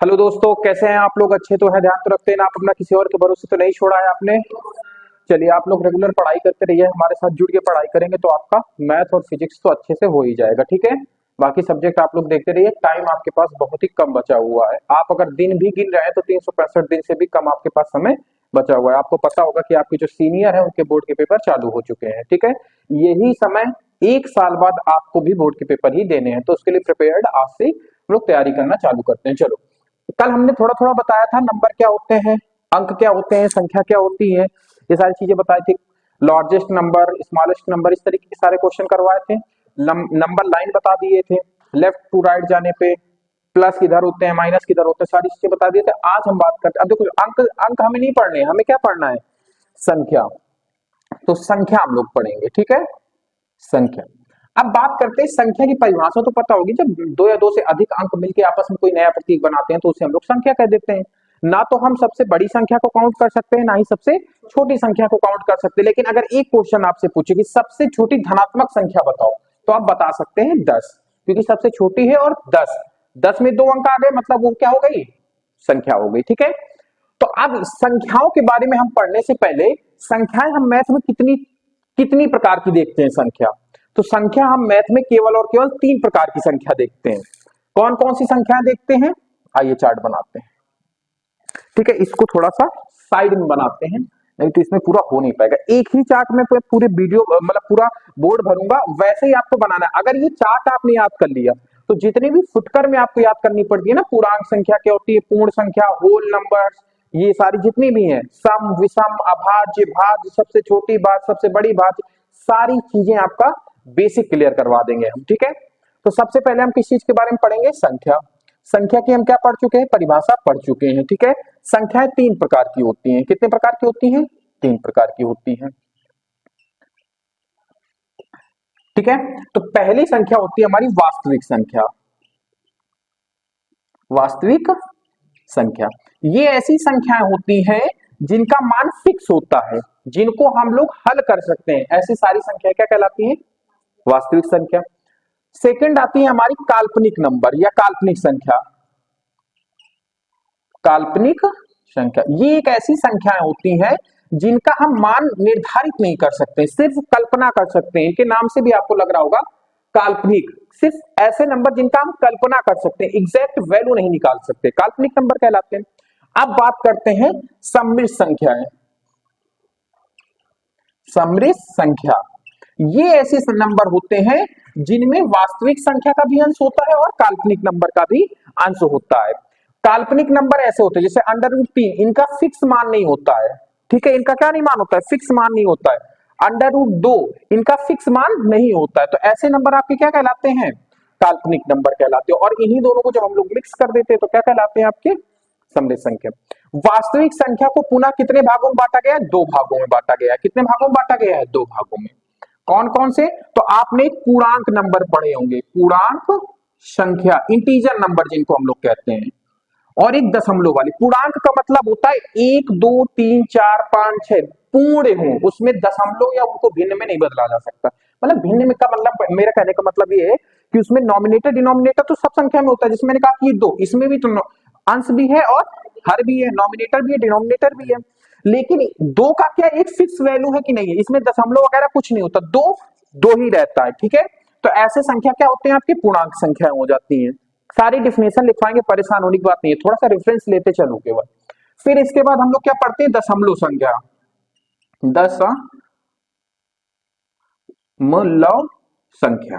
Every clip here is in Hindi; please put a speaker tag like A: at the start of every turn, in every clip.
A: हेलो दोस्तों, कैसे हैं आप लोग? अच्छे तो हैं? ध्यान तो रखते हैं ना आप अपना? किसी और के भरोसे तो नहीं छोड़ा है आपने? चलिए, आप लोग रेगुलर पढ़ाई करते रहिए, हमारे साथ जुड़ के पढ़ाई करेंगे तो आपका मैथ और फिजिक्स तो अच्छे से हो ही जाएगा। ठीक है, बाकी सब्जेक्ट आप लोग देखते रहिए। टाइम आपके पास बहुत ही कम बचा हुआ है। आप अगर दिन भी गिन रहे हैं तो 365 दिन से भी कम आपके पास समय बचा हुआ है। आपको पता होगा कि आपके जो सीनियर है उनके बोर्ड के पेपर चालू हो चुके हैं। ठीक है, यही समय एक साल बाद आपको भी बोर्ड के पेपर ही देने हैं, तो उसके लिए प्रिपेयर्ड आज से हम लोग तैयारी करना चालू करते हैं। चलो, कल हमने थोड़ा थोड़ा बताया था नंबर क्या होते हैं, अंक क्या होते हैं, संख्या क्या होती है, ये सारी चीजें बताई थी। लार्जेस्ट नंबर, स्मॉलेस्ट नंबर, इस तरीके के सारे क्वेश्चन करवाए थे। नंबर लाइन बता दिए थे, लेफ्ट टू राइट जाने पे प्लस किधर होते हैं, माइनस किधर होते हैं, सारी चीजें बता दिए थे। आज हम बात करते हैं, अब देखो अंक अंक हमें नहीं पढ़ने हैं, हमें क्या पढ़ना है? संख्या। तो संख्या हम लोग पढ़ेंगे। ठीक है, संख्या। अब बात करते हैं संख्या की परिभाषा तो पता होगी। जब दो या दो से अधिक अंक मिलकर आपस में कोई नया प्रतीक बनाते हैं तो उसे हम लोग संख्या कह देते हैं। ना तो हम सबसे बड़ी संख्या को काउंट कर सकते हैं, ना ही सबसे छोटी संख्या को काउंट कर सकते हैं। लेकिन अगर एक क्वेश्चन आपसे पूछे कि सबसे छोटी धनात्मक संख्या बताओ, तो आप बता सकते हैं 10, क्योंकि सबसे छोटी है। और 10 में 2 अंक आ गए, मतलब वो क्या हो गई? संख्या हो गई। ठीक है, तो अब संख्याओं के बारे में हम पढ़ने से पहले, संख्याएं हम मैथ में कितनी कितनी प्रकार की देखते हैं संख्या? तो संख्या हम मैथ में केवल और केवल 3 प्रकार की संख्या देखते हैं। कौन कौन सी संख्याएं देखते हैं? आइए चार्ट बनाते हैं। ठीक है, इसको थोड़ा सा साइड में बनाते हैं, नहीं तो इसमें पूरा हो नहीं पाएगा। एक ही चार्ट में पूरे वीडियो मतलब पूरा बोर्ड भरूंगा, वैसे ही आपको बनाना है। अगर ये चार्ट आपने याद कर लिया तो जितनी भी फुटकर में आपको याद करनी पड़ती है ना, पूर्णांक संख्या क्या होती है, पूर्ण संख्या, होल नंबर, ये सारी जितनी भी हैं, सम विषम अभाज्य भाज्य, सबसे छोटी बात सबसे बड़ी बात, सारी चीजें आपका बेसिक क्लियर करवा देंगे हम। ठीक है, तो सबसे पहले हम किस चीज के बारे में पढ़ेंगे? संख्या। संख्या की हम क्या पढ़ चुके हैं? परिभाषा पढ़ चुके हैं। ठीक है, संख्याएं 3 प्रकार की होती हैं। कितने प्रकार की होती हैं? 3 प्रकार की होती हैं। ठीक है, तो पहली संख्या होती है हमारी वास्तविक संख्या। वास्तविक संख्या, ये ऐसी संख्याएं होती हैं जिनका मान फिक्स होता है, जिनको हम लोग हल कर सकते हैं। ऐसी सारी संख्या क्या कहलाती है? वास्तविक संख्या। सेकंड आती है हमारी काल्पनिक नंबर या काल्पनिक संख्या। काल्पनिक संख्या, ये एक ऐसी संख्याएं होती हैं जिनका हम मान निर्धारित नहीं कर सकते, सिर्फ कल्पना कर सकते हैं। इनके नाम से भी आपको लग रहा होगा काल्पनिक, सिर्फ ऐसे नंबर जिनका हम कल्पना कर सकते हैं, एग्जैक्ट वैल्यू नहीं निकाल सकते, काल्पनिक नंबर कहलाते हैं। अब बात करते हैं सम्मिश्र संख्याएं। सम्मिश्र संख्या, ये ऐसे नंबर होते हैं जिनमें वास्तविक संख्या का भी अंश होता है और काल्पनिक नंबर का भी अंश होता है। काल्पनिक नंबर ऐसे होते हैं जैसे √3, इनका फिक्स मान नहीं होता है। ठीक है, इनका क्या नहीं मान होता है? फिक्स मान नहीं होता है। √2, इनका फिक्स मान नहीं होता है। तो ऐसे नंबर आपके क्या कहलाते हैं? काल्पनिक नंबर कहलाते हैं। और इन्हीं दोनों को जब हम लोग मिक्स कर देते हैं तो क्या कहलाते हैं आपके? सम्मिश्र संख्या। वास्तविक संख्या को पुनः कितने भागों में बांटा गया है? 2 भागों में बांटा गया है। कितने भागों में बांटा गया है? 2 भागों में। कौन कौन से? तो आपने पूर्णांक नंबर पढ़े होंगे, पूर्णांक संख्या, इंटीजर नंबर जिनको हम लोग कहते हैं, और एक दशमलव वाली। पूर्णांक का मतलब होता है 1 2 3 4 5 6 पूर्ण हो, उसमें दशमलव या उनको भिन्न में नहीं बदला जा सकता। मतलब भिन्न में का मतलब, मेरा कहने का मतलब ये है कि उसमें नॉमिनेटर डिनोमिनेटर तो सब संख्या में होता है। जिसमें मैंने कहा कि 2, इसमें भी तो अंश भी है और हर भी है, नॉमिनेटर भी है डिनोमिनेटर भी है। लेकिन 2 का क्या एक फिक्स वैल्यू है कि नहीं है? इसमें दशमलव वगैरह कुछ नहीं होता, 2 2 ही रहता है। ठीक है, तो ऐसे संख्या क्या होते हैं आपके? पूर्णांक संख्या हो जाती है। सारी डिफिनेशन लिखवाएंगे, परेशान होने की बात नहीं है, थोड़ा सा रेफरेंस लेते चलो केवल। फिर इसके बाद हम लोग क्या पढ़ते हैं? दशमलव संख्या। दशमलव संख्या।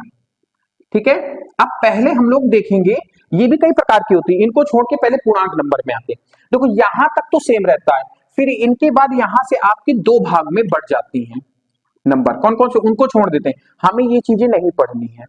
A: ठीक है, अब पहले हम लोग देखेंगे, ये भी कई प्रकार की होती है, इनको छोड़ के पहले पूर्णांक नंबर में आते हैं। देखो यहां तक तो सेम रहता है, फिर इनके बाद यहां से आपकी 2 भाग में बढ़ जाती हैं नंबर। कौन कौन से? उनको छोड़ देते हैं, हमें ये चीजें नहीं पढ़नी है।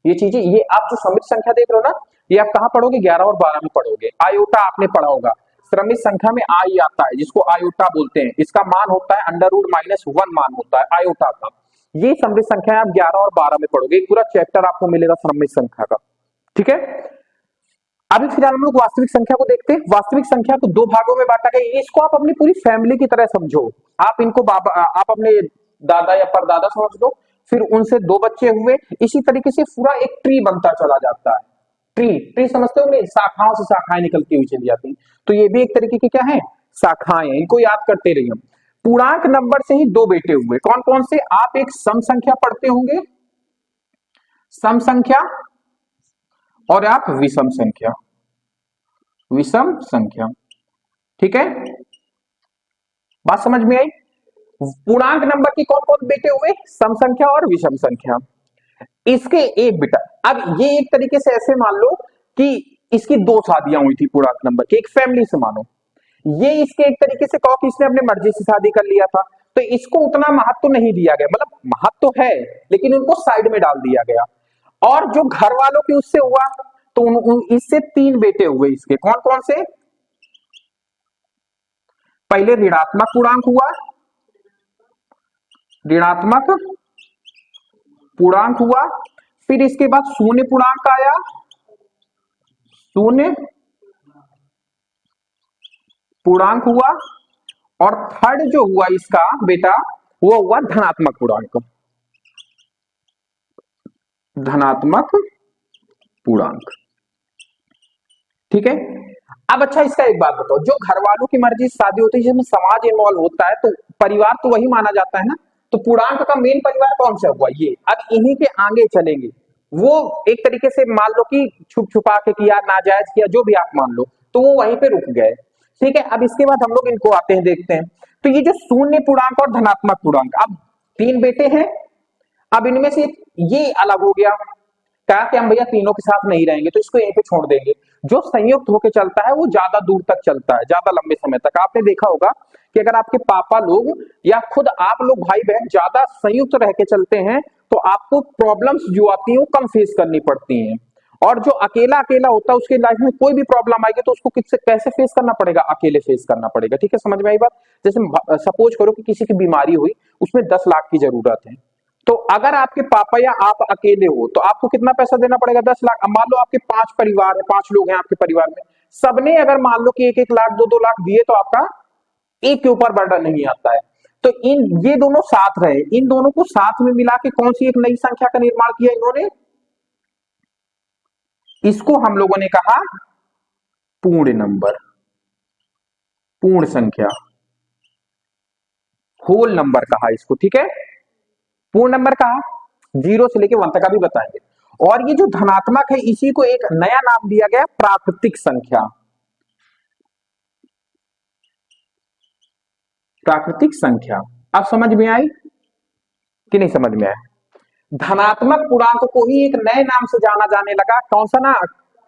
A: ये चीजें, ये आप जो सम्मिश्र संख्या देख रहे हो ना, ये आप कहां पढ़ोगे? 11 और 12 में पढ़ोगे। आयोटा आपने पढ़ा होगा, सम्मिश्र संख्या में आई आता है, जिसको आयोटा बोलते हैं। इसका मान होता है √-1 मान होता है आयोटा का। ये सम्मिश्र संख्या आप 11 और 12 में पढ़ोगे, पूरा चैप्टर आपको मिलेगा सम्मिश्र संख्या का। ठीक है, अभी फिलहाल हम लोग वास्तविक संख्या को देखते हैं। वास्तविक संख्या को 2 भागों में बांटा गया। इसको आप अपनी पूरी फैमिली की तरह समझो। आप इनको आप अपने दादा या परदादा समझ लो, फिर उनसे 2 बच्चे हुए, इसी तरीके से पूरा एक ट्री बनता चला जाता है। ट्री, ट्री समझते हो नहीं, शाखाओं से शाखाएं निकलती हुई चली जाती हैं, तो ये भी एक तरीके की क्या है, शाखाएं हैं, इनको याद करते रहिए। पूर्णांक नंबर से ही दो बेटे हुए, कौन कौन से, आप एक सम संख्या पढ़ते होंगे, सम संख्या, और आप विषम संख्या, विषम संख्या, ठीक है, बात समझ में आई। पूर्णांक नंबर की कौन कौन बेटे हुए, सम संख्या और विषम संख्या। इसके एक बेटा, अब ये एक तरीके से ऐसे मान लो कि इसकी दो शादियां हुई थी पूर्णांक नंबर की, एक फैमिली से मानो, ये इसके एक तरीके से कहो कि इसने अपने मर्जी से शादी कर लिया था, तो इसको उतना महत्व नहीं दिया गया, मतलब महत्व है लेकिन उनको साइड में डाल दिया गया। और जो घर वालों की उससे हुआ, तो इससे तीन बेटे हुए इसके, कौन कौन से, पहले ऋणात्मक पूर्णांक हुआ, ऋणात्मक पूर्णांक हुआ, फिर इसके बाद शून्य पूर्णांक आया, शून्य पूर्णांक हुआ, और थर्ड जो हुआ इसका बेटा वो हुआ धनात्मक पूर्णांक, धनात्मक पूर्णांक, ठीक है। अब अच्छा इसका एक बात बताओ, जो घर वालों की मर्जी से शादी होती है जिसमें समाज इन्वॉल्व होता है, तो परिवार तो वही माना जाता है ना, तो पूर्णांक का मेन परिवार कौन सा हुआ, ये। अब इन्हीं के आगे चलेंगे, वो एक तरीके से मान लो कि छुप छुपा के किया, नाजायज किया, जो भी आप मान लो, तो वो वहीं पे रुक गए, ठीक है। अब इसके बाद हम लोग इनको आते हैं, देखते हैं, तो ये जो शून्य पूर्णांक और धनात्मक पूर्णांक, अब तीन बेटे हैं, अब इनमें से ये अलग हो गया, कहा कि हम भैया तीनों के साथ नहीं रहेंगे, तो इसको यहीं पे छोड़ देंगे। जो संयुक्त होकर चलता है वो ज्यादा दूर तक चलता है, ज्यादा लंबे समय तक। आपने देखा होगा कि अगर आपके पापा लोग या खुद आप लोग भाई बहन ज्यादा संयुक्त रह के चलते हैं, तो आपको प्रॉब्लम्स जो आती हैं वो कम फेस करनी पड़ती हैं। और जो अकेला अकेला होता है उसकी लाइफ में कोई भी प्रॉब्लम आएगी तो उसको किससे कैसे फेस करना पड़ेगा, अकेले फेस करना पड़ेगा, ठीक है, समझ में आई बात। जैसे सपोज करो कि किसी की बीमारी हुई, उसमें 10 लाख की जरूरत है, तो अगर आपके पापा या आप अकेले हो तो आपको कितना पैसा देना पड़ेगा, 10 लाख। अब मान लो आपके 5 परिवार है, 5 लोग हैं आपके परिवार में, सबने अगर मान लो कि 1-1 लाख 2-2 लाख दिए, तो आपका एक के ऊपर बर्डन नहीं आता है। तो ये दोनों साथ रहे, इन दोनों को साथ में मिला के कौन सी एक नई संख्या का निर्माण किया इन्होंने, इसको हम लोगों ने कहा पूर्ण नंबर, पूर्ण संख्या, होल नंबर कहा इसको, ठीक है, पूर्ण नंबर कहा, 0 से लेके 1 तक अभी बताएंगे। और ये जो धनात्मक है इसी को एक नया नाम दिया गया, प्राकृतिक संख्या, प्राकृतिक संख्या। अब समझ में आई कि नहीं समझ में आया। धनात्मक पूर्णांक को ही एक नए नाम से जाना जाने लगा, कौन सा ना,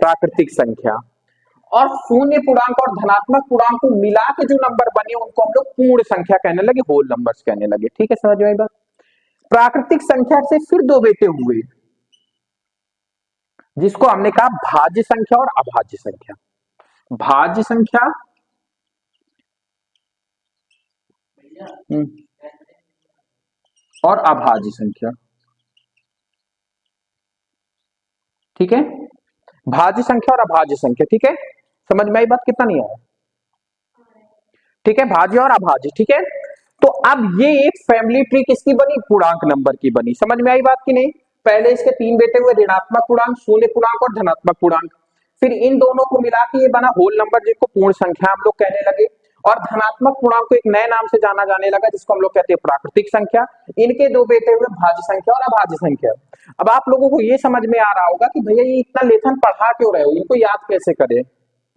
A: प्राकृतिक संख्या। और शून्य पूर्णांक और धनात्मक पूर्णांक को मिला के जो नंबर बने उनको हम लोग पूर्ण संख्या कहने लगे, होल नंबर्स कहने लगे, ठीक है, समझ में आई बात। प्राकृतिक संख्या से फिर दो बेटे हुए, जिसको हमने कहा भाज्य संख्या और अभाज्य संख्या, भाज्य संख्या, और अभाज्य संख्या, ठीक है, भाज्य संख्या और अभाज्य संख्या, ठीक है, समझ में आई बात, कितना नहीं आया, ठीक है, भाज्य और अभाज्य, ठीक है। तो अब ये एक फैमिली ट्री किसकी बनी, पूर्णांक नंबर की बनी, समझ में आई बात की नहीं। पहले इसके तीन बेटे हुए, ऋणात्मक पूर्णांक, शून्य पूर्णांक और धनात्मक पूर्णांक, फिर इन दोनों को मिला के ये बना होल नंबर, जिसको पूर्ण संख्या हम लोग कहने लगे। और धनात्मक पूर्णांक को एक नए नाम से जाना जाने लगा, जिसको हम लोग कहते हैं प्राकृतिक संख्या। इनके दो बेटे हुए, भाज्य संख्या और अभाज्य संख्या। अब आप लोगों को ये समझ में आ रहा होगा कि भैया ये इतना लेखन पढ़ा क्यों रहे हो, इनको याद कैसे करें,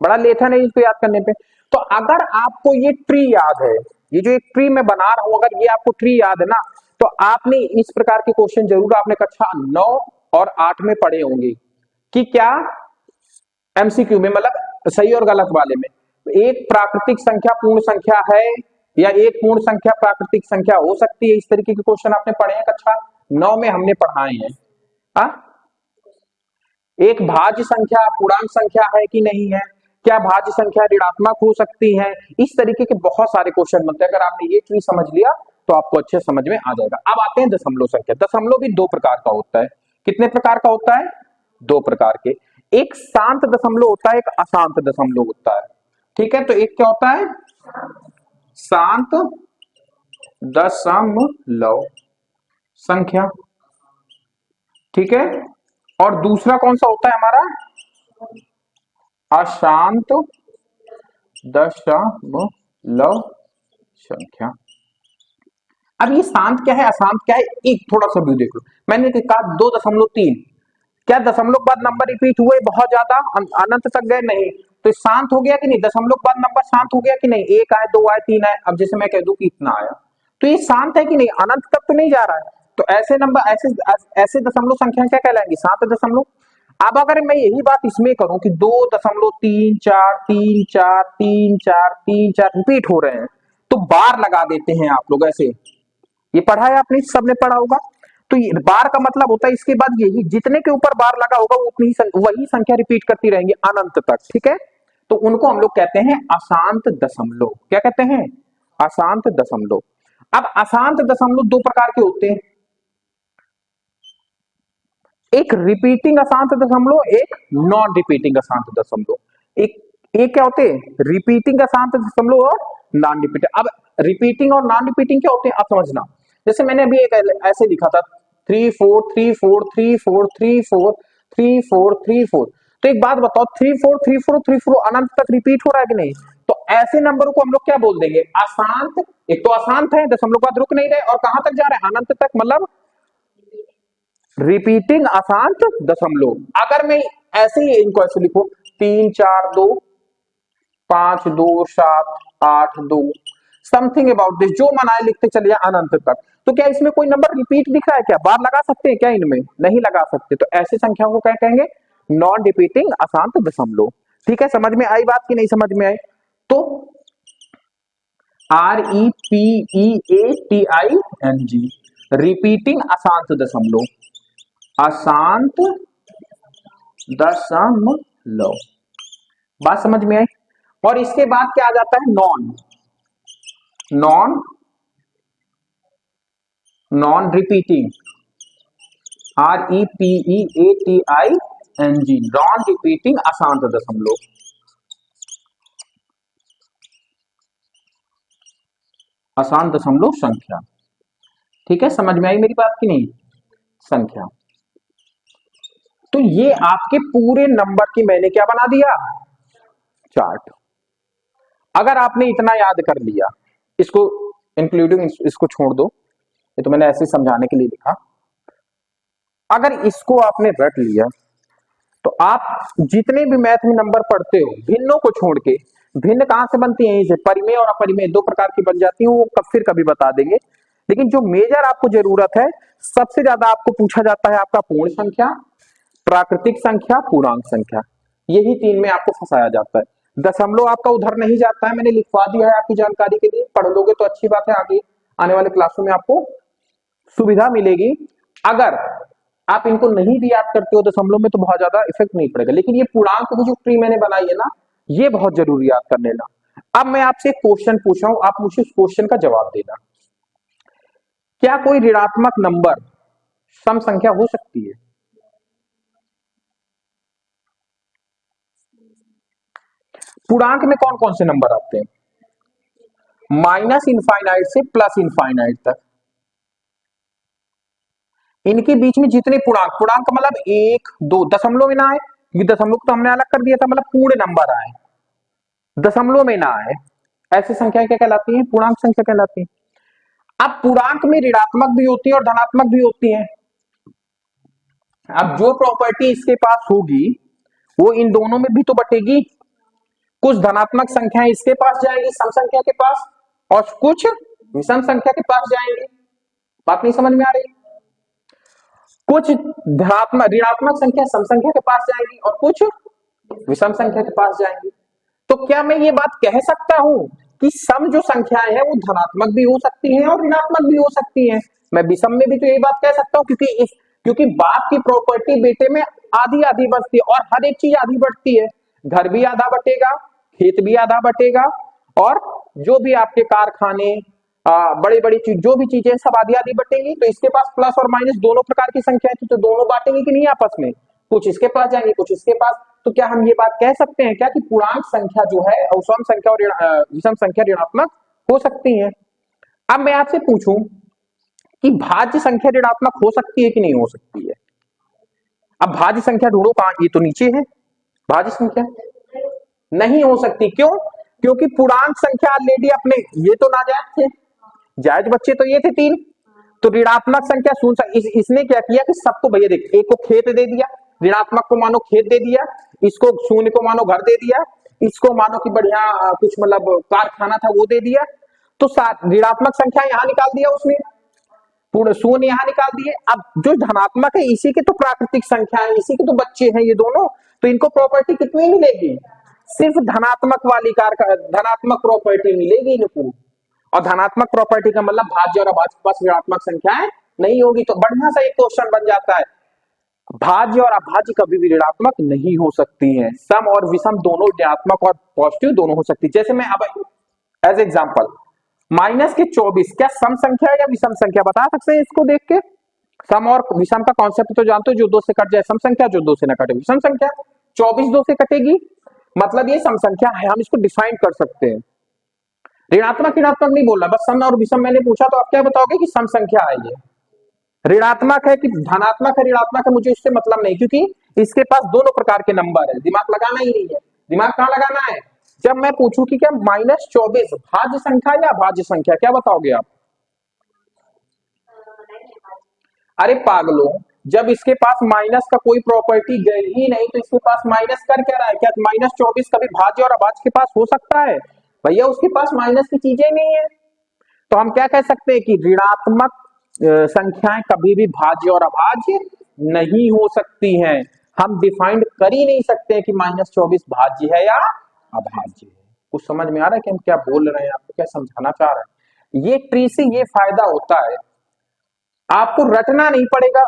A: बड़ा लेखन है इसको याद करने पे। तो अगर आपको ये ट्री याद है, ये जो एक ट्री मैं बना रहा हूं, अगर ये आपको ट्री याद है ना, तो आपने इस प्रकार के क्वेश्चन जरूर आपने कक्षा 9 और 8 में पढ़े होंगे कि क्या एमसीक्यू में, मतलब सही और गलत वाले में, एक प्राकृतिक संख्या पूर्ण संख्या है या एक पूर्ण संख्या प्राकृतिक संख्या हो सकती है, इस तरीके के क्वेश्चन आपने पढ़े हैं कक्षा 9 में, हमने पढ़ाए हैं। आ? एक भाज्य संख्या पूर्णांक संख्या है कि नहीं है, क्या भाज्य संख्या ऋणात्मक हो सकती है, इस तरीके के बहुत सारे क्वेश्चन बनते हैं। अगर आपने ये चीज समझ लिया तो आपको अच्छे समझ में आ जाएगा। अब आते हैं दशमलव संख्या। दशमलव भी दो प्रकार का होता है, कितने प्रकार का होता है, दो प्रकार के, एक शांत दशमलव होता है, एक अशांत दशमलव होता है, ठीक है। तो एक क्या होता है, शांत दशमलव संख्या, ठीक है, और दूसरा कौन सा होता है हमारा, अशांत दशमलव संख्या। अब ये शांत क्या है, अशांत क्या है, एक थोड़ा सा व्यू देख लो। मैंने कहा 2.3, क्या दशमलव बाद नंबर रिपीट हुए बहुत ज्यादा, अनंत तक गए? नहीं। तो शांत हो गया कि नहीं, दशमलव बाद नंबर शांत हो गया कि नहीं, एक आए, दो आए, तीन आए। अब जैसे मैं कह दूं कि इतना आया, तो ये शांत है कि नहीं, अनंत तक तो नहीं जा रहा है। तो ऐसे नंबर, ऐसे ऐसे दशमलव संख्या क्या कहलाएंगी, शांत दशमलव। अब अगर मैं यही बात इसमें करूं कि 2.34 3 4 3 4 3 4 रिपीट हो रहे हैं, तो बार लगा देते हैं आप लोग ऐसे। ये पढ़ा है आपने, सबने पढ़ा होगा। तो ये बार का मतलब होता है इसके बाद यही, जितने के ऊपर बार लगा होगा वो उतनी वही संख्या रिपीट करती रहेंगी अनंत तक, ठीक है। तो उनको हम लोग कहते हैं अशांत दशमलव। क्या कहते हैं, अशांत दशमलव। अब अशांत दशमलव दो प्रकार के होते हैं, एक रिपीटिंग अशांत दशमलव, एक नॉन रिपीटिंग अशांत दशमलव। एक क्या होते हैं, रिपीटिंग अशांत दशमलव और नॉन रिपीटिंग। अब रिपीटिंग और नॉन रिपीटिंग क्या होते हैं, आप समझना। जैसे मैंने अभी एक ऐसे लिखा था 3 4 3 4 3 4 3 4 3 4। तो एक बात बताओ, 3 4 3 4 3 4 अनंत तक रिपीट हो रहा है कि नहीं? तो ऐसे नंबर को हम लोग क्या बोल देंगे, अशांत। एक तो अशांत है, दशमलव के बाद रुक नहीं रहे, और कहां तक जा रहे हैं, अनंत तक, मतलब रिपीटिंग अशांत दशमलव। अगर मैं ऐसे ही इनको ऐसे लिखो 3 4 2 5 2 7 8 2, समथिंग अबाउट दिस, जो मनाए लिखते चले जाए अनंत तक। तो क्या इसमें कोई नंबर रिपीट दिख रहा है, क्या बार लगा सकते हैं क्या, इनमें नहीं लगा सकते। तो ऐसी संख्याओं को क्या कहेंगे, नॉन रिपीटिंग अशांत दशमलव। ठीक है, समझ में आई बात की नहीं समझ में आई? तो REPEATING, रिपीटिंग अशांत दशमलव, अशांत दशमलव। बात समझ में आई? और इसके बाद क्या आ जाता है, non non non repeating, REPEATING, non repeating अशांत दशमलव। अशांत दशमलव संख्या। ठीक है, समझ में आई मेरी बात की नहीं, संख्या। तो ये आपके पूरे नंबर की मैंने क्या बना दिया, चार्ट। अगर आपने इतना याद कर लिया, इसको इंक्लूडिंग इसको छोड़ दो, ये तो मैंने ऐसे समझाने के लिए लिखा। अगर इसको आपने रट लिया, तो आप जितने भी मैथ में नंबर पढ़ते हो, भिन्नों को छोड़ के, भिन्न कहां से बनती है, इसे परिमेय और अपरिमेय दो प्रकार की बन जाती है, वो फिर कभी बता देंगे। लेकिन जो मेजर आपको जरूरत है, सबसे ज्यादा आपको पूछा जाता है आपका पूर्ण संख्या, प्राकृतिक संख्या, पूर्णांक संख्या। यही तीन में आपको फंसाया जाता है। दशमलव आपका उधर नहीं जाता है, मैंने लिखवा दिया है आपकी जानकारी के लिए, पढ़ लोगे तो अच्छी बात है, आगे आने वाले क्लासों में आपको सुविधा मिलेगी। अगर आप इनको नहीं भी याद करते हो दशमलव में, तो बहुत ज्यादा इफेक्ट नहीं पड़ेगा। लेकिन ये पूर्णांक की जो ट्री मैंने बनाई है ना, ये बहुत जरूरी याद कर लेना। अब मैं आपसे एक क्वेश्चन पूछ रहा हूं, आप मुझे उस क्वेश्चन का जवाब देना। क्या कोई ऋणात्मक नंबर सम संख्या हो सकती है? पूर्णांक में कौन कौन से नंबर आते हैं, माइनस इनफाइनाइट से प्लस इनफाइनाइट तक, इनके बीच में जितने पूर्णांक, पूर्णांक का मतलब एक दो, दशमलव में ना आए, क्योंकि दशमलव तो हमने अलग कर दिया था, मतलब पूरे नंबर आए, दशमलव में ना आए, ऐसी संख्या क्या कहलाती है, पूर्णांक संख्या कहलाती है। अब पूर्णांक में ऋणात्मक भी होती है और धनात्मक भी होती है। अब जो प्रॉपर्टी इसके पास होगी, वो इन दोनों में भी तो बटेगी। कुछ धनात्मक संख्याएं इसके पास जाएंगी, सम संख्या के पास, और कुछ विषम संख्या के पास जाएंगी। बात नहीं समझ में आ रही? कुछ धनात्मक ऋणात्मक संख्या सम संख्या के पास जाएंगी, और कुछ विषम संख्या के पास जाएंगी। तो क्या मैं ये बात कह सकता हूं कि सम जो संख्याएं हैं वो धनात्मक भी हो सकती हैं और ऋणात्मक भी हो सकती हैं? मैं विषम में भी तो यही बात कह सकता हूं, क्योंकि बाप की प्रॉपर्टी बेटे में आधी आधी बचती है, और हर एक चीज आधी बढ़ती है। घर भी आधा बटेगा, खेत भी आधा बटेगा, और जो भी आपके कारखाने, बड़ी बड़ी चीज, जो भी चीजें सब आधी आधी बटेंगी। तो इसके पास प्लस और माइनस दोनों प्रकार की संख्या थी, तो दोनों बांटेंगे कि नहीं आपस में, कुछ इसके पास जाएंगे कुछ इसके पास। तो क्या हम ये बात कह सकते हैं क्या कि पूर्णांक संख्या जो है, सम संख्या और विषम संख्या ऋणात्मक हो सकती है? अब मैं आपसे पूछूं कि भाज्य संख्या ऋणात्मक हो सकती है कि नहीं हो सकती है? अब भाज्य संख्या ढूंढो, कहां, ये तो नीचे है, भाज्य संख्या नहीं हो सकती। क्यों? क्योंकि पूर्णांक संख्या ऑलरेडी अपने ये तो नाजायज थे, जायज बच्चे तो ये थे 3, तो ऋणात्मक संख्या शून्य। इसने क्या किया कि सबको भैया देख, एक को खेत दे दिया, ऋणात्मक को मानो खेत दे दिया, इसको शून्य को मानो घर दे दिया, इसको मानो कि बढ़िया कुछ मतलब कारखाना था वो दे दिया, तो ऋणात्मक संख्या यहां निकाल दिया उसने, पूर्ण शून्य यहां निकाल दिए। अब जो धनात्मक है इसी के तो प्राकृतिक संख्या है, इसी के तो बच्चे हैं ये दोनों, तो इनको प्रॉपर्टी कितनी मिलेगी? सिर्फ धनात्मक वाली धनात्मक प्रॉपर्टी मिलेगी इनको। और धनात्मक प्रॉपर्टी का मतलब भाज्य और अभाज्य के पास ऋणात्मक संख्याएं नहीं होगी। तो बढ़िया सा एक क्वेश्चन बन जाता है, भाज्य और अभाज्य कभी भी ऋणात्मक नहीं हो सकती हैं, सम और विषम दोनों ऋणात्मक और पॉजिटिव दोनों हो सकती है। जैसे मैं अब एज एग्जांपल माइनस के 24 क्या सम संख्या है या विषम संख्या? बता सकते हैं इसको देख के? सम और विषम का कॉन्सेप्ट तो जानते हो, जो 2 से कट जाए सम संख्या, जो 2 से न कटे विषम संख्या। 24 2 से कटेगी मतलब ये सम संख्या है, हम इसको डिफाइन कर सकते हैं। ऋणात्मक ऋणात्मक नहीं बोलना, बस सम और विषम मैंने पूछा तो आप क्या बताओगे कि सम संख्या है ये, ऋणात्मक है कि धनात्मक है ऋणात्मक है, मुझे इससे मतलब नहीं, क्योंकि इसके पास दोनों प्रकार के नंबर है, दिमाग लगाना ही नहीं है। दिमाग कहां लगाना है? जब मैं पूछूं कि क्या -24 भाज्य संख्या या अभाज्य संख्या, क्या बताओगे आप? अरे पागलों, जब इसके पास माइनस का कोई प्रॉपर्टी गई ही नहीं तो इसके पास माइनस कर क्या रहा है? क्या -24 कभी भाज्य और अभाज्य के पास हो सकता है? भैया उसके पास माइनस की चीजें नहीं है। तो हम क्या कह सकते हैं कि ऋणात्मक संख्याएं कभी भी भाज्य और अभाज्य नहीं हो सकती हैं। हम डिफाइंड कर ही नहीं सकते कि -24 भाज्य है या अभाज्य है। कुछ समझ में आ रहा है कि हम क्या बोल रहे हैं, आपको क्या समझाना चाह रहे हैं? ये ट्री से ये फायदा होता है, आपको रटना नहीं पड़ेगा।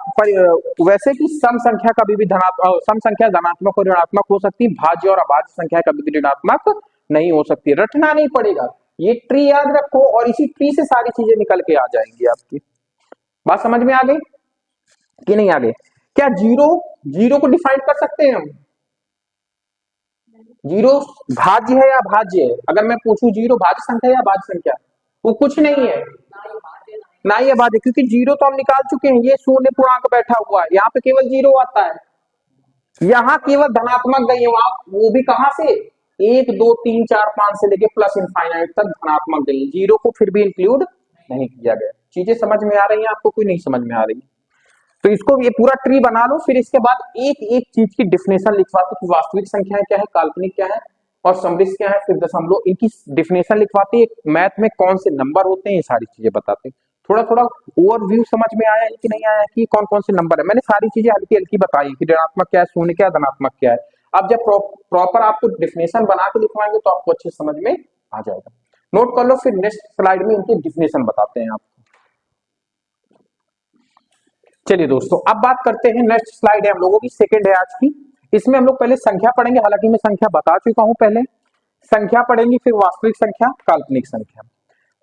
A: वैसे कि सम संख्या कभी भी सम संख्या धनात्मक और ऋणात्मक हो सकती है, भाज्य और अभाज्य संख्या कभी भी ऋणात्मक नहीं हो सकती। रटना नहीं पड़ेगा, ये ट्री याद रखो और इसी ट्री से सारी चीजें निकल के आ जाएंगी आपकी। बात समझ में आ गई कि नहीं आ गई? क्या जीरो को डिफाइन कर सकते हैं हम? जीरो भाज्य है या अभाज्य है? अगर मैं पूछूं जीरो भाज्य संख्या या अभाज्य संख्या, वो कुछ नहीं है, ना ही अभाज्य, क्योंकि जीरो तो हम निकाल चुके हैं, ये शून्य पूर्णांक बैठा हुआ है, यहाँ पे केवल जीरो आता है, यहाँ केवल धनात्मक गई है, वो भी कहां से? 1 2 3 4 5 से लेके प्लस इनफाइनाइट तक धनात्मक गई है, जीरो को फिर भी इंक्लूड नहीं किया गया। चीजें समझ में आ रही हैं आपको? कोई नहीं समझ में आ रही? तो इसको ये पूरा ट्री बना लो, फिर इसके बाद एक एक चीज की डिफिनेशन लिखवाते कि वास्तविक संख्याएं क्या है, काल्पनिक क्या है और समृद्ध क्या है, फिर दशमलव, इनकी डिफिनेशन लिखवाते हैं, मैथ में कौन से नंबर होते हैं, ये सारी चीजें बताते हैं। थोड़ा थोड़ा ओवरव्यू समझ में आया है कि नहीं आया कि कौन कौन से नंबर है? मैंने सारी चीजें हल्की हल्की बताई कि ऋणात्मक क्या है, शून्य क्या है, धनात्मक क्या है। अब जब प्रॉपर आपको डिफिनेशन बना के लिखवाएंगे तो आपको अच्छे समझ में आ जाएगा। नोट कर लो, फिर नेक्स्ट स्लाइड में इनकी डिफिनेशन बताते हैं आपको। चलिए दोस्तों, अब बात करते हैं, नेक्स्ट स्लाइड है हम लोगों की, सेकंड है आज की। इसमें हम लोग पहले संख्या पढ़ेंगे, हालांकि मैं संख्या बता चुका हूं पहले। संख्या पढ़ेंगे, फिर वास्तविक संख्या, काल्पनिक संख्या।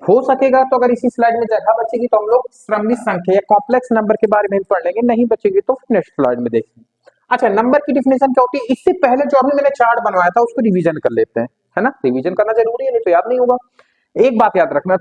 A: हो सकेगा तो अगर इसी स्लाइड में जगह बचेगी तो हम लोग क्रमिक संख्या या कॉम्प्लेक्स नंबर के बारे में पढ़ लेंगे, नहीं बचेगी तो नेक्स्ट स्लाइड में देखेंगे। अच्छा, नंबर की डिफिनेशन क्या होती है? इससे पहले जो अभी मैंने चार्ट बनवाया था उसको रिवीजन कर लेते हैं, है ना? रिवीजन करना जरूरी है, नहीं तो याद नहीं होगा। एक बात याद रखना,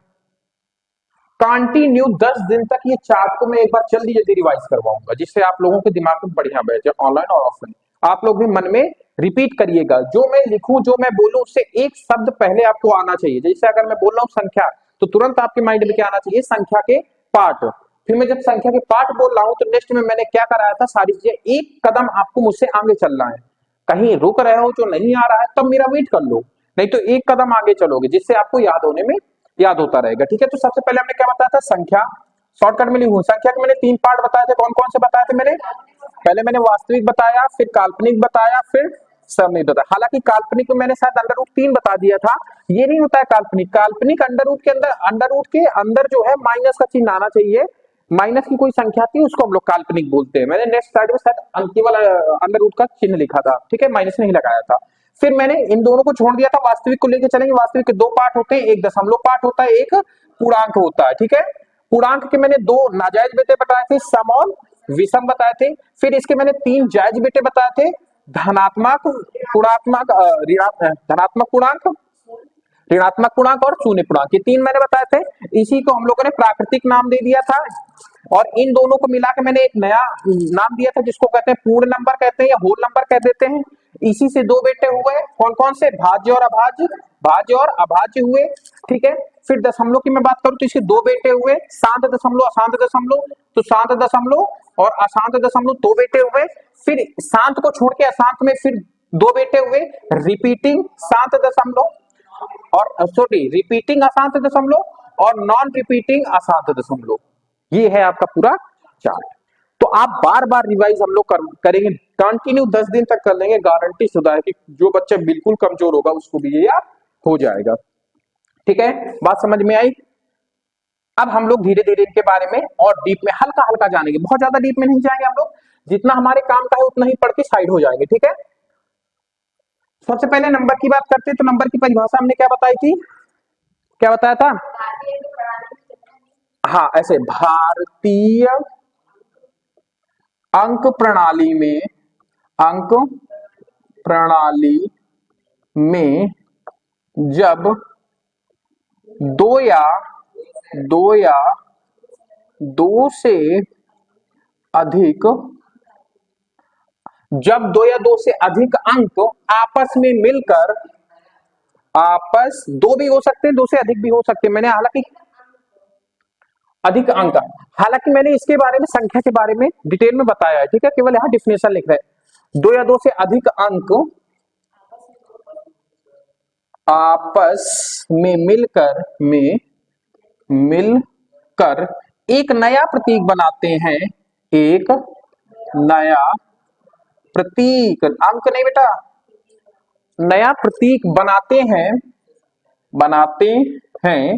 A: कंटिन्यू 10 दिन तक ये चार्ट को मैं एक बार जल्दी जल्दी रिवाइज करवाऊंगा, जिससे आप लोगों के दिमाग में बढ़िया बैठ जाए, ऑनलाइन और ऑफलाइन। आप लोग भी मन में रिपीट करिएगा, जो मैं लिखूं, जो मैं बोलूं, उससे एक शब्द पहले आपको आना चाहिए। जैसे अगर मैं बोल रहा हूं संख्या, तो तुरंत आपके माइंड में क्या आना चाहिए? संख्या के पार्ट। फिर मैं जब संख्या के पार्ट बोल रहा हूं तो नेक्स्ट में मैंने क्या कराया था, सारी चीजें एक कदम आपको मुझसे आगे चलना है। कहीं रुक रहे हो, जो नहीं आ रहा है, तब मेरा वेट कर लो, नहीं तो एक कदम आगे चलोगे, जिससे आपको याद होने में याद होता रहेगा। ठीक है, तो सबसे पहले हमने क्या बताया था? संख्या। शॉर्टकट में लिखूं, संख्या के मैंने 3 पार्ट बताए थे। कौन कौन से बताए थे मैंने? पहले मैंने वास्तविक बताया, फिर काल्पनिक बताया, फिर समृद्ध बताया। हालांकि काल्पनिक में मैंने शायद √3 बता दिया था, ये नहीं होता है काल्पनिक। काल्पनिक अंडर रूट के अंदर जो है माइनस का चिन्ह आना चाहिए, माइनस की कोई संख्या थी उसको हम लोग काल्पनिक बोलते हैं। मैंने नेक्स्ट स्लाइड में शायद केवल अंडर रूट का चिन्ह लिखा था, ठीक है, माइनस नहीं लगाया था। फिर मैंने इन दोनों को छोड़ दिया था, वास्तविक को लेकर चलेंगे। वास्तविक के 2 पार्ट होते हैं, एक दशमलव पार्ट होता है, एक पूर्णांक होता है। ठीक है, पूर्णांक के मैंने 2 नाजायज बेटे बताए थे, सम और विषम बताए थे। फिर इसके मैंने 3 जायज बेटे बताए थे, धनात्मक पूर्णात्मक, धनात्मक पूर्णांक, ऋणात्मक पूर्णांक और शून्य पूर्णांक, ये 3 मैंने बताए थे। इसी को हम लोगों ने प्राकृतिक नाम दे दिया था, और इन दोनों को मिला के मैंने एक नया नाम दिया था, जिसको कहते हैं पूर्ण नंबर कहते हैं या होल नंबर कह देते हैं। इसी से दो बेटे हुए, कौन कौन से, भाज्य और अभाज्य, भाज्य और अभाज्य हुए, ठीक है। फिर दशमलव की मैं बात करूं तो इसके दो बेटे हुए, शांत दशमलव, अशांत दशमलव, तो शांत दशमलव और अशांत दशमलव दो बेटे हुए। फिर शांत को छोड़ के अशांत में फिर दो बेटे हुए, रिपीटिंग शांत दशमलव और सॉरी रिपीटिंग अशांत दशमलव और नॉन रिपीटिंग अशांत दशमलव। ये है आपका पूरा चार्ट। तो आप बार बार रिवाइज हम लोग करेंगे, कंटिन्यू 10 दिन तक कर लेंगे, गारंटी शुदा है कि जो बच्चा बिल्कुल कमजोर होगा उसको भी ये याद हो जाएगा, ठीक है। बात समझ में आई। अब हम लोग धीरे धीरे इनके बारे में और डीप में हल्का हल्का जानेंगे, बहुत ज्यादा डीप में नहीं जाएंगे हम लोग, जितना हमारे काम का है उतना ही पढ़ के साइड हो जाएंगे, ठीक है। सबसे पहले नंबर की बात करते हैं, तो नंबर की परिभाषा हमने क्या बताई थी, क्या बताया था, हाँ ऐसे भारतीय अंक प्रणाली में, अंक प्रणाली में जब दो या दो से अधिक, जब दो या दो से अधिक अंक आपस में मिलकर, आपस दो भी हो सकते हैं, दो से अधिक भी हो सकते हैं, मैंने हालांकि अधिक अंक, हालांकि मैंने इसके बारे में संख्या के बारे में डिटेल में बताया है, ठीक है, केवल यहां डिफिनेशन लिख रहे हैं। दो या दो से अधिक अंक आपस में मिलकर एक नया प्रतीक बनाते हैं, एक नया प्रतीक, अंक नहीं बेटा, नया प्रतीक बनाते हैं,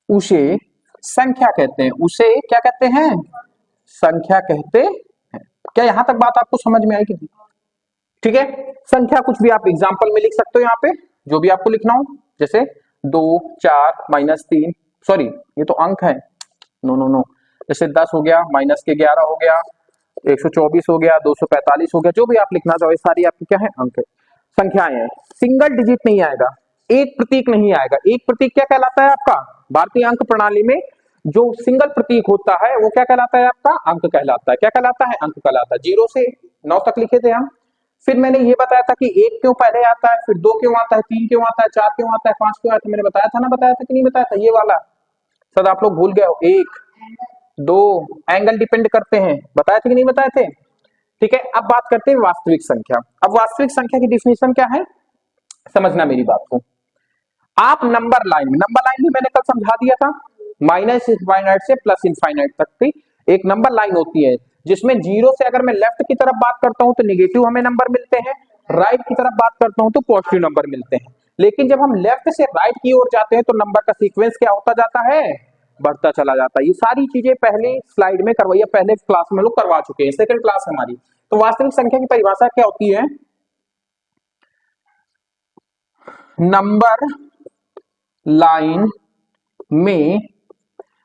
A: उसे संख्या कहते हैं, उसे क्या कहते हैं, संख्या कहते हैं। क्या यहां तक बात आपको समझ में आई कि, ठीक है। संख्या कुछ भी आप एग्जांपल में लिख सकते हो, यहाँ पे जो भी आपको लिखना हो, जैसे 2 4 -3, सॉरी ये तो अंक है, नो नो नो, जैसे 10 हो गया, -11 हो गया, 124 हो गया, 245 हो गया, जो भी आप लिखना चाहो, ये सारी आपकी क्या है, अंक है, संख्याएं हैं। सिंगल डिजिट नहीं आएगा, एक प्रतीक नहीं आएगा। एक प्रतीक क्या कहलाता है आपका, भारतीय अंक प्रणाली में जो सिंगल प्रतीक होता है वो क्या कहलाता है, आपका अंक कहलाता है। क्या कहलाता है, अंक कहलाता है। 0 से 9 तक लिखे थे हम। फिर मैंने ये बताया था कि 1 क्यों पहले आता है, फिर 2 क्यों आता है, 3 क्यों आता है, 4 क्यों आता है, 5 क्यों आता है, मैंने बताया था ना, बताया था कि नहीं बताया था, ये वाला सद आप लोग भूल गए हो। 1 2 एंगल डिपेंड करते हैं, बताए थे कि नहीं बताए थे, ठीक है। अब बात करते हैं वास्तविक संख्या। अब वास्तविक संख्या की डिफिनेशन क्या है, समझना मेरी बात को। आप नंबर लाइन में मैंने कल समझा दिया था, माइनस इनफाइनाइट से प्लस इनफाइनाइट तक की एक नंबर लाइन होती है, जिसमें 0 से अगर मैं लेफ्ट की तरफ बात करता हूं तो निगेटिव हमें नंबर मिलते हैं, राइट की तरफ बात करता हूं तो पॉजिटिव नंबर मिलते हैं। लेकिन जब हम लेफ्ट से राइट की ओर जाते हैं तो नंबर का सीक्वेंस क्या होता जाता है, बढ़ता चला जाता है। ये सारी चीजें पहले स्लाइड में करवाई, पहले क्लास में लोग करवा चुके हैं, सेकंड क्लास हमारी। तो वास्तविक संख्या की परिभाषा क्या होती है, नंबर लाइन में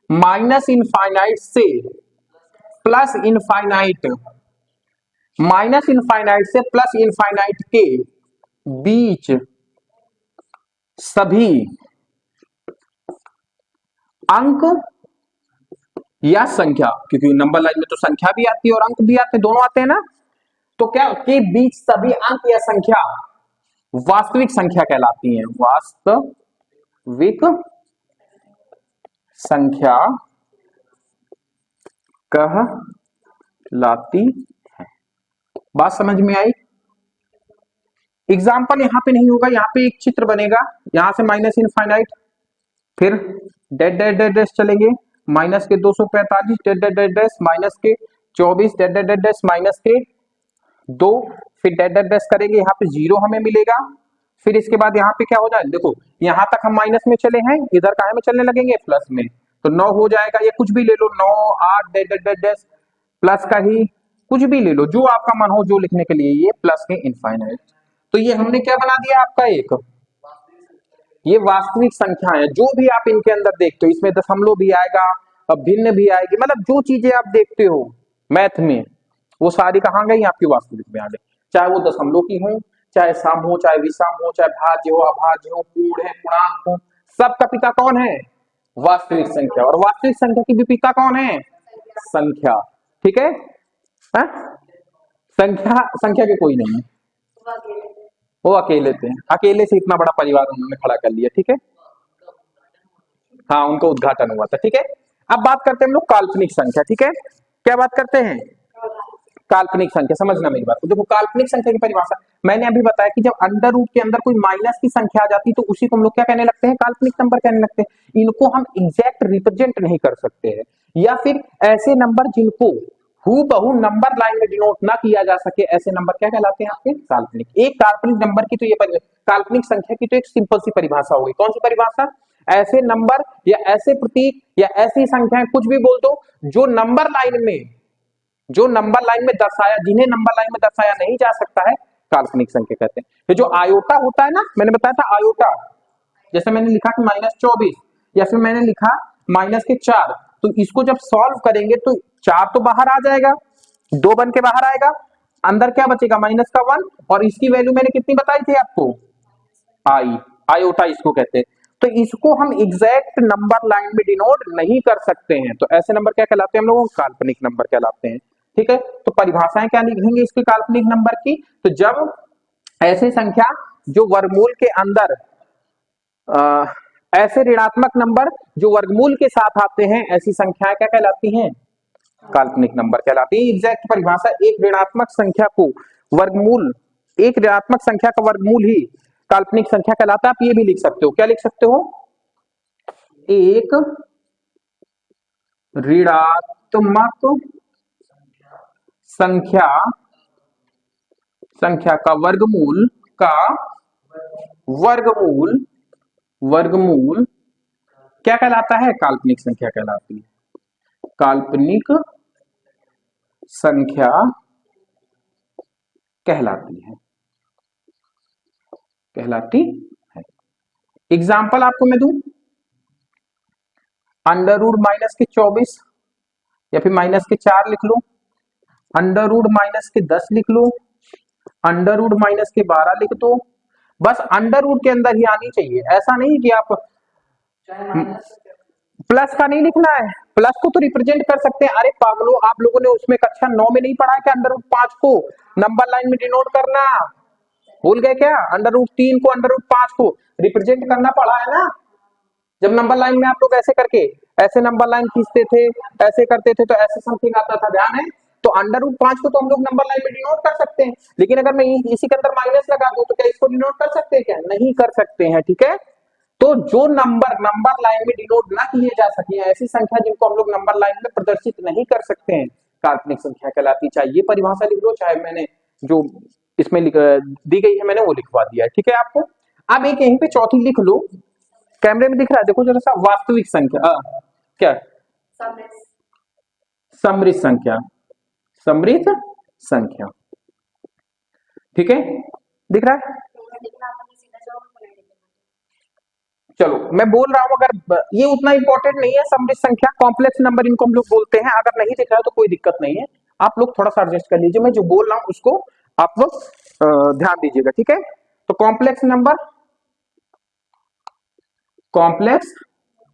A: माइनस इनफाइनाइट से प्लस इनफाइनाइट, माइनस इनफाइनाइट से प्लस इनफाइनाइट के बीच सभी अंक या संख्या, क्योंकि नंबर लाइन में तो संख्या भी आती है और अंक भी आते हैं, दोनों आते हैं ना, तो क्या के बीच सभी अंक या संख्या वास्तविक संख्या कहलाती है, वास्तविक संख्या कहलाती है। बात समझ में आई। एग्जाम्पल यहां पे नहीं होगा, यहां पे एक चित्र बनेगा, यहां से माइनस इनफाइनाइट, फिर डेड डेड डेड डैश चलेंगे, माइनस के 245 dead dead dead dash, minus के 24 dead dead dead dash, minus के 2, फिर डेड डेड डैश करेंगे, यहाँ पे 0 हमें मिलेगा। फिर इसके बाद यहाँ पे क्या हो जाए, देखो यहां तक हम माइनस में चले हैं, इधर काहे में चलने लगेंगे, प्लस में, तो 9 हो जाएगा, ये कुछ भी ले लो, 9 8 dead dead dead dash, plus का ही कुछ भी ले लो, जो आपका मन हो जो लिखने के लिए, ये प्लस के इनफाइनाइट। तो ये हमने क्या बना दिया आपका, एक ये वास्तविक संख्या है। जो भी आप इनके अंदर देखते हो, इसमें दशमलव भी आएगा, भिन्न भी आएगी, मतलब जो चीजें आप देखते हो मैथ में वो सारी कहाँ गई, आपकी वास्तविक में आ गई। चाहे वो दशमलव की हो, चाहे सम हो, चाहे विषम हो, चाहे भाज्य हो, अभाज्य हो, पूर्ण है, पूर्णांक हो, सबका पिता कौन है, वास्तविक संख्या। और वास्तविक संख्या की भी पिता कौन है, संख्या, ठीक है। संख्या के कोई नहीं है, वो अकेले थे, अकेले से इतना बड़ा परिवार उन्होंने खड़ा कर लिया, ठीक है। हाँ, उनका उद्घाटन हुआ था, ठीक है। अब बात करते हैं हम लोग काल्पनिक संख्या, ठीक है। क्या बात करते हैं? काल्पनिक संख्या। समझना मेरी बात को, देखो काल्पनिक संख्या की परिभाषा मैंने अभी बताया कि जब अंडर रूट के अंदर कोई माइनस की संख्या आ जाती है तो उसी को हम लोग क्या कहने लगते हैं? काल्पनिक नंबर कहने लगते हैं। इनको हम एग्जैक्ट रिप्रेजेंट नहीं कर सकते हैं, या फिर ऐसे नंबर जिनको हूबहू नंबर लाइन में डिनोट ना किया जा सके, ऐसे नंबर क्या कहलाते हैं आपके? काल्पनिक। एक काल्पनिक नंबर की तो ये काल्पनिक संख्या की तो एक सिंपल सी परिभाषा होगी। कौन सी परिभाषा? ऐसे नंबर या ऐसे प्रतीक या ऐसी संख्याएं, कुछ भी बोल दो, जो नंबर लाइन में दर्शाया, जिन्हें नंबर लाइन में दर्शाया नहीं जा सकता है, काल्पनिक संख्या कहते हैं। ये जो आयोटा होता है ना, मैंने बताया था आयोटा, जैसे मैंने लिखा कि -24 या फिर मैंने लिखा -4, तो इसको जब सॉल्व करेंगे तो 4 तो बाहर आ जाएगा, 2 बन के बाहर आएगा, अंदर क्या बचेगा? -1, और इसकी वैल्यू मैंने कितनी बताई थी आपको? आई, आयोटा इसको कहते हैं। तो इसको हम एग्जैक्ट नंबर लाइन में डिनोट नहीं कर सकते हैं, तो ऐसे नंबर क्या कहलाते हैं? हम लोगों को काल्पनिक नंबर कहलाते हैं, ठीक है। तो परिभाषाएं क्या लिखेंगे इसके काल्पनिक नंबर की? तो जब ऐसी संख्या जो वर्गमूल के अंदर ऐसे ऋणात्मक नंबर जो वर्गमूल के साथ आते हैं, ऐसी संख्याएं क्या कहलाती हैं? काल्पनिक नंबर कहलाती है। एग्जैक्ट परिभाषा, एक ऋणात्मक संख्या को वर्गमूल, एक ऋणात्मक संख्या का वर्गमूल ही काल्पनिक संख्या कहलाता है। आप ये भी लिख सकते हो, क्या लिख सकते हो? एक ऋणात्मक संख्या का वर्गमूल वर्गमूल क्या कहलाता है? काल्पनिक संख्या कहलाती है। काल्पनिक संख्या कहलाती है, एग्जाम्पल आपको मैं दूं, √-24 या फिर -4 लिख लो, √-10 लिख लो, √-12 लिख दो, बस अंडर रूट के अंदर ही आनी चाहिए। ऐसा नहीं कि आप प्लस का नहीं लिखना है, प्लस को तो रिप्रेजेंट कर सकते हैं। अरे पागलो, आप लोगों ने उसमें कक्षा 9 में नहीं पढ़ा कि √5 को नंबर लाइन में डिनोट करना? भूल गए क्या? √3 को, √5 को रिप्रेजेंट करना पढ़ा है ना? जब नंबर लाइन में आप लोग ऐसे करके ऐसे नंबर लाइन खींचते थे, ऐसे करते थे, तो ऐसे समथिंग आता था, ध्यान है? तो √5 को तो हम लोग नंबर लाइन में डिनोट कर सकते हैं, लेकिन अगर मैं इसी के अंदर माइनस लगा दूं तो क्या इसको डिनोट कर सकते हैं? क्या नहीं कर सकते हैं, ठीक है। तो जो नंबर लाइन में डिनोट ना किए जा सके, ऐसी संख्या जिनको हम लोग नंबर लाइन में प्रदर्शित नहीं कर सकते हैं, काल्पनिक संख्या कहलाती। चाहे ये परिभाषा लिख लो, चाहे मैंने जो इसमें दी गई है मैंने वो लिखवा दिया है, ठीक है आपको। अब एक यहीं पे चौथी लिख लो, कैमरे में दिख रहा है, देखो जरा सा, वास्तविक संख्या। क्या? समृद्ध संख्या, समृद्ध संख्या, ठीक है, दिख रहा है? चलो मैं बोल रहा हूं, अगर ये उतना इंपॉर्टेंट नहीं है, समृद्ध संख्या, कॉम्प्लेक्स नंबर इनको हम लोग बोलते हैं। अगर नहीं दिख रहा है तो कोई दिक्कत नहीं है, आप लोग थोड़ा सा एडजस्ट कर लीजिए, मैं जो बोल रहा हूं उसको आप लोग ध्यान दीजिएगा, ठीक है। तो कॉम्प्लेक्स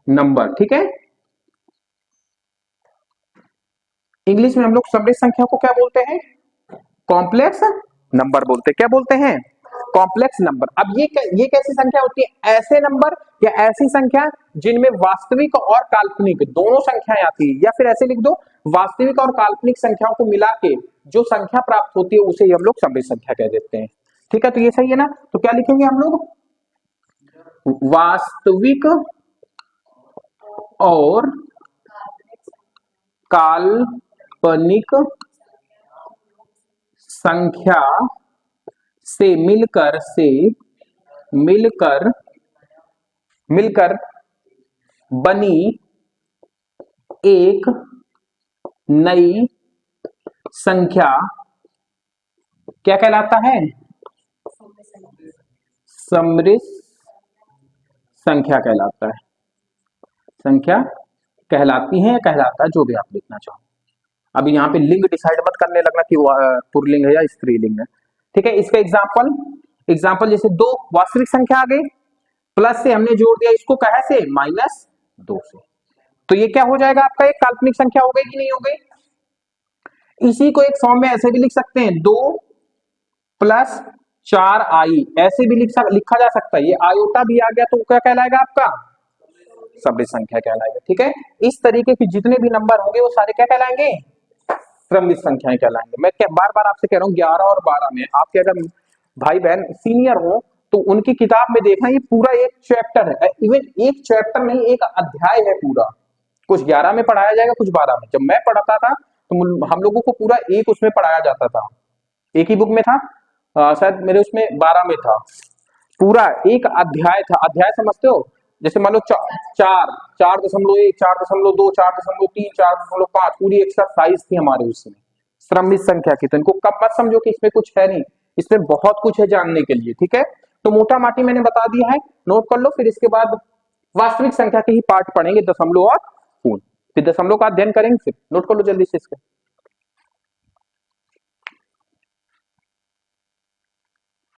A: नंबर, ठीक है। इंग्लिश में हम लोग समृद्ध संख्या को क्या बोलते हैं? कॉम्प्लेक्स नंबर बोलते हैं। क्या बोलते हैं? Complex number. अब ये कैसी संख्या होती है? ऐसे नंबर या ऐसी संख्या जिनमें वास्तविक और काल्पनिक दोनों संख्याएं आती है, या फिर ऐसे लिख दो, वास्तविक और काल्पनिक संख्याओं को मिला के जो संख्या प्राप्त होती है उसे हम लोग समृद्ध संख्या कह देते हैं, ठीक है। तो ये सही है ना? तो क्या लिखेंगे हम लोग? वास्तविक और काल्पनिक संख्या से मिलकर बनी एक नई संख्या क्या कहलाता है? समृद्ध संख्या कहलाता है। संख्या कहलाती है या कहलाता है, जो भी आप लिखना चाहो। अभी यहाँ पे लिंग डिसाइड मत करने लगना कि पुल्लिंग है या स्त्रीलिंग है, ठीक है। इसका एग्जाम्पल जैसे 2 वास्तविक संख्या आ गई, प्लस से हमने जोड़ दिया इसको, कहा से? -2 से, तो ये क्या हो जाएगा आपका? एक काल्पनिक संख्या हो गई कि नहीं हो गई? इसी को एक फॉर्म में ऐसे भी लिख सकते हैं, 2 + 4i, ऐसे भी लिखा जा सकता है। ये आयोटा भी आ गया तो क्या कहलाएगा आपका, सममित संख्या कहलाएगा। ठीक है, इस तरीके के जितने भी नंबर होंगे वो सारे क्या कहलाएंगे, क्रमिक संख्याएं कहलाएंगे। मैं क्या बार बार आपसे कह रहा हूँ 11 और 12 में आपके अगर भाई बहन सीनियर हो तो उनकी किताब में देखना, ये पूरा एक चैप्टर है, इवन एक चैप्टर नहीं, एक अध्याय है पूरा। कुछ 11 में पढ़ाया जाएगा, कुछ 12 में। जब मैं पढ़ाता था तो हम लोगों को पूरा एक उसमें पढ़ाया जाता था, एक ही बुक में था, शायद मेरे उसमें 12 में था, पूरा एक अध्याय था। अध्याय समझते हो, जैसे मान लो 4.1, 4.2, 4.3, 4.5, पूरी एक्सरसाइज थी हमारे उसमें क्रमिक संख्या की। तो इनको कब मत समझो कि इसमें कुछ है नहीं, इसमें बहुत कुछ है जानने के लिए। ठीक है, तो मोटा माटी मैंने बता दिया है, नोट कर लो। फिर इसके बाद वास्तविक संख्या के ही पार्ट पढ़ेंगे, दशमलव और पूर्ण। फिर दशमलव का अध्ययन करेंगे, फिर नोट कर लो जल्दी से इसके।